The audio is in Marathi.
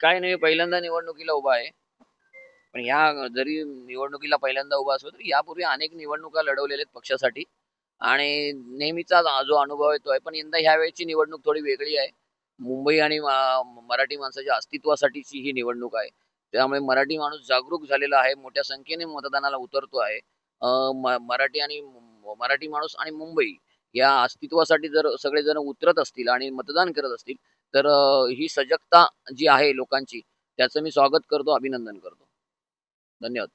काय नाही, पहिल्यांदा निवडणुकीला उभा आहे. पण ह्या जरी निवडणुकीला पहिल्यांदा उभा असलो तरी यापूर्वी अनेक निवडणुका लढवलेल्या आहेत पक्षासाठी आणि नेहमीचा जो अनुभव आहे तो आहे. पण यंदा ह्यावेळेची निवडणूक थोडी वेगळी आहे. मुंबई आणि मराठी माणसाच्या अस्तित्वासाठीची ही निवडणूक आहे. त्यामुळे मराठी माणूस जागरूक झालेला आहे. मोठ्या संख्येने मतदानाला उतरतो आहे. मराठी आणि मराठी माणूस आणि मुंबई या अस्तित्वासाठी जर सगळेजण उतरत असतील आणि मतदान करत असतील तर ही सजगता जी आहे लोकांची त्याचं मी स्वागत करतो, अभिनंदन करतो. धन्यवाद.